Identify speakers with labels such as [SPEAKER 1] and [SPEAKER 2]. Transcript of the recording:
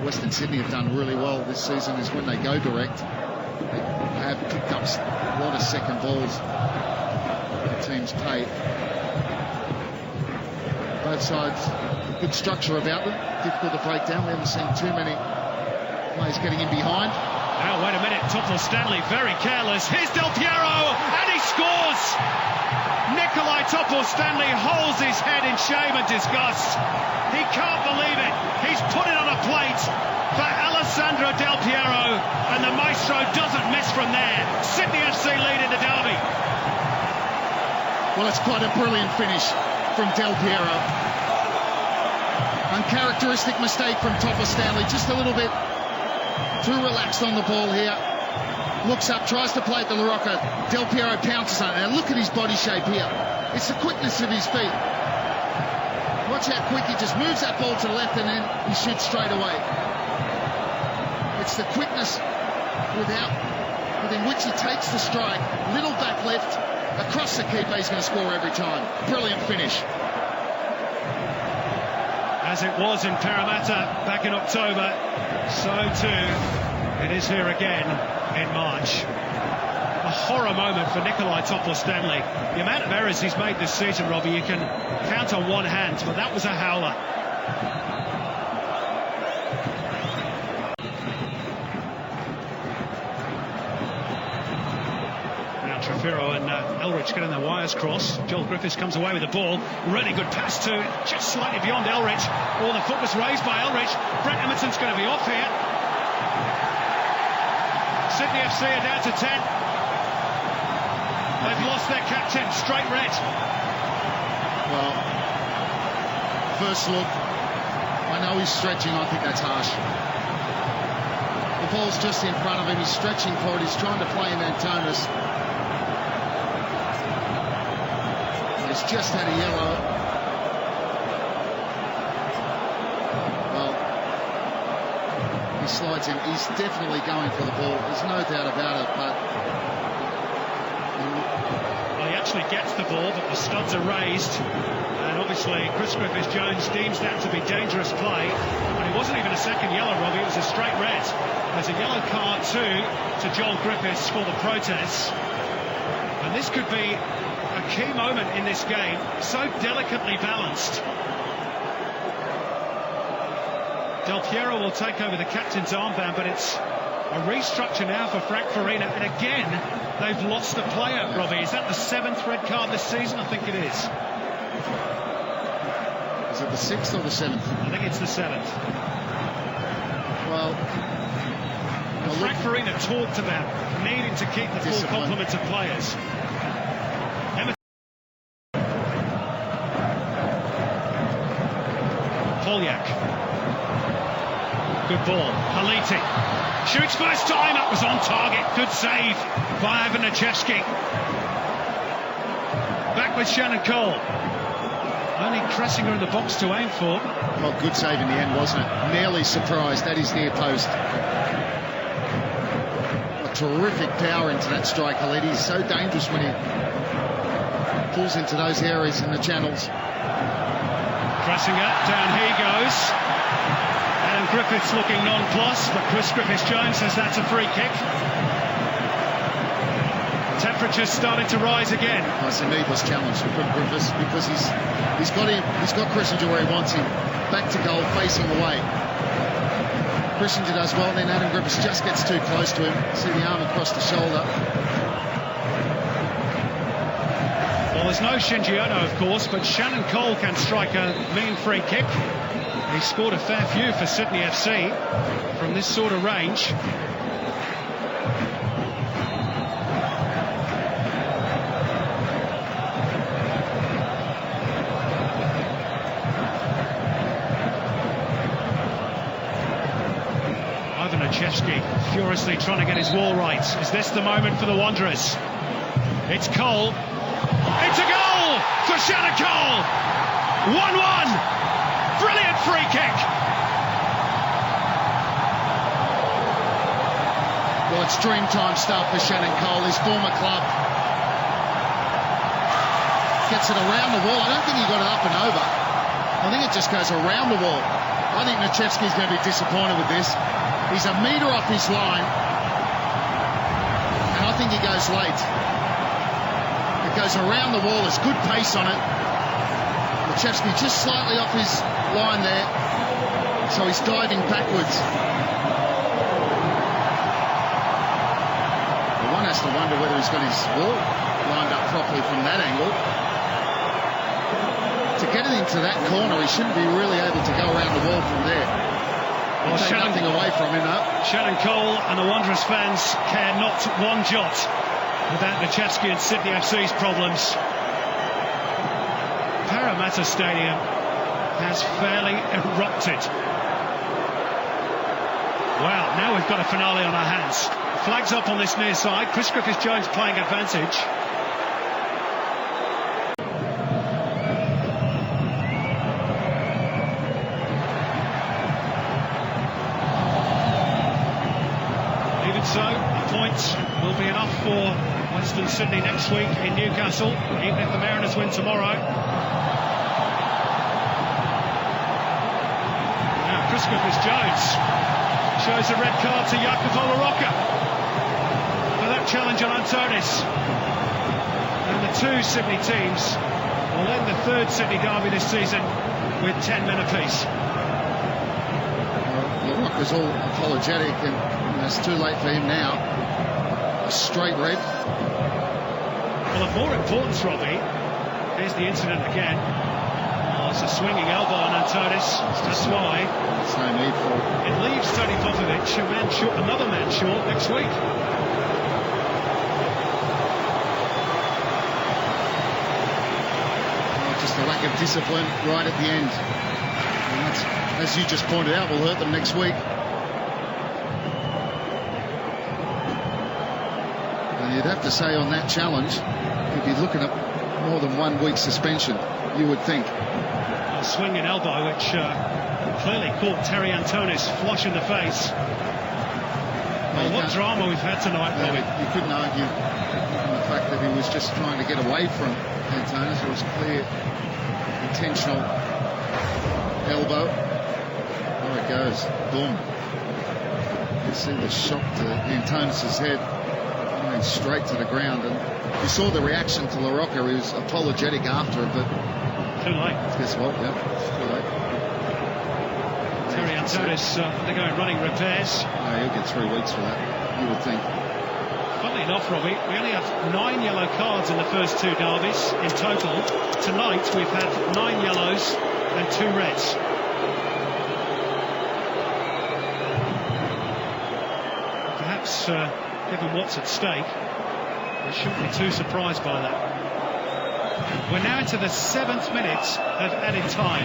[SPEAKER 1] Western Sydney have done really well this season is when they go direct. They have picked up a lot of second balls the teams played. Both sides, good structure about them, difficult to break down. We haven't seen too many players getting in behind.
[SPEAKER 2] Now, wait a minute, Topol-Stanley very careless. Here's Del Piero, and he scores! Nikolai Topol-Stanley holds his head in shame and disgust. He can't believe it. He's put it on a plate for Alessandro Del Piero, and the maestro doesn't miss from there. Sydney FC lead in the derby.
[SPEAKER 1] Well, it's quite a brilliant finish from Del Piero. Uncharacteristic mistake from Topol-Stanley, just a little bit too relaxed on the ball here. Looks up, tries to play at the LaRocca. Del Piero pounces on it. Now look at his body shape here. It's the quickness of his feet. Watch how quick he just moves that ball to the left and then he shoots straight away. It's the quickness within which he takes the strike. Little back left, across the keeper, he's going to score every time. Brilliant finish.
[SPEAKER 2] As it was in Parramatta back in October, so too it is here again in March. A horror moment for Nikolai Topol-Stanley. The amount of errors he's made this season, Robbie, you can count on one hand, but that was a howler. Now Trefiro and Elrich getting their wires crossed. Joel Griffiths comes away with the ball. Really good pass to just slightly beyond Elrich. Oh, the foot was raised by Elrich. Brent Emerson's going to be off here. Sydney FC are down to 10. They've lost their captain, straight red.
[SPEAKER 1] Well, first look, I know he's stretching, I think that's harsh. The ball's just in front of him, he's stretching for it, he's trying to play in Antonis. He's just had a yellow. Well, he slides in, he's definitely going for the ball, there's no doubt about it, but
[SPEAKER 2] he actually gets the ball, but the studs are raised, and obviously Chris Griffiths-Jones deems that to be dangerous play, and it wasn't even a second yellow, Robbie, it was a straight red. There's a yellow card too to Joel Griffiths for the protests, and this could be a key moment in this game, so delicately balanced. Del Piero will take over the captain's armband, but it's a restructure now for Frank Farina, and again they've lost a player, Robbie. Is that the 7th red card this season? I think it is.
[SPEAKER 1] Is it the 6th or the 7th?
[SPEAKER 2] I think it's the 7th.
[SPEAKER 1] Well,
[SPEAKER 2] Frank Farina talked about needing to keep the full complement of players. Polyak. Good ball. Haliti. Shoots first time, that was on target. Good save by Ivan Nichevsky. Back with Shannon Cole. Only Cressinger in the box to aim for.
[SPEAKER 1] Well, good save in the end, wasn't it? Nearly surprised at his near post. A terrific power into that strike, Haliti. He's so dangerous when he pulls into those areas in the channels.
[SPEAKER 2] Cressinger, down he goes. Adam Griffiths looking nonplussed, but Chris Griffiths-Jones says that's a free kick. Temperatures starting to rise again.
[SPEAKER 1] Oh, it's a needless challenge for Griffiths because he's got Cressinger where he wants him. Back to goal, facing away. Cressinger does well, then Adam Griffiths just gets too close to him. See the arm across the shoulder.
[SPEAKER 2] Well, there's no Shinji Ono, of course, but Shannon Cole can strike a mean free kick. He scored a fair few for Sydney FC from this sort of range. Ivan Nichevsky furiously trying to get his wall right. Is this the moment for the Wanderers? It's Cole. It's a goal for Shannon Cole. 1-1. Brilliant free kick.
[SPEAKER 1] Well, it's dream-time stuff for Shannon Cole, his former club. Gets it around the wall. I don't think he got it up and over. I think it just goes around the wall. I think Nichevsky's going to be disappointed with this. He's a metre off his line, and I think he goes late. It goes around the wall. There's good pace on it. Nichevsky just slightly off his line there, so he's diving backwards. Well, one has to wonder whether he's got his ball lined up properly from that angle. To get it into that corner, he shouldn't be really able to go around the wall from there. Well, take nothing away from him, though.
[SPEAKER 2] Shannon Cole and the Wanderers fans care not one jot about Nichevsky and Sydney FC's problems. Parramatta Stadium has fairly erupted. Wow, now we've got a finale on our hands. Flags up on this near side. Chris Griffiths-Jones playing advantage. Even so, a point will be enough for Western Sydney next week in Newcastle, even if the Mariners win tomorrow. Now Chris Griffiths-Jones shows a red card to Jacopo LaRocca for that challenge on Antonis. And the two Sydney teams will end the third Sydney derby this season with 10 men apiece.
[SPEAKER 1] Well, LaRocca's all apologetic, and it's too late for him now. A straight red.
[SPEAKER 2] Well, of more importance, Robbie, here's the incident again. Oh, it's a swinging elbow on Antonis. That's why
[SPEAKER 1] there's no need for it.
[SPEAKER 2] It leaves Tony Popovic a man short, another man short next week.
[SPEAKER 1] Well, just a lack of discipline right at the end. And that's, as you just pointed out, will hurt them next week. And you'd have to say on that challenge, you'd be looking at more than 1 week suspension, you would think.
[SPEAKER 2] A swinging elbow, which clearly caught Terry Antonis flush in the face. Well, what drama we've had tonight, Robbie.
[SPEAKER 1] You couldn't argue on the fact that he was just trying to get away from Antonis. It was clear, intentional elbow. There it goes. Boom. You see the shock to Antonis' head. Going straight to the ground. And you saw the reaction to LaRocca. He was apologetic after it, but
[SPEAKER 2] too late.
[SPEAKER 1] Guess what? Yep, it's too late.
[SPEAKER 2] Terry Antonis undergoing running repairs.
[SPEAKER 1] No, he'll get 3 weeks for that, you would think.
[SPEAKER 2] Funnily enough, Robbie, we only have 9 yellow cards in the first 2 derbies in total. Tonight we've had 9 yellows and 2 reds. Perhaps, given what's at stake, we shouldn't be too surprised by that. We're now into the 7th minute of added time.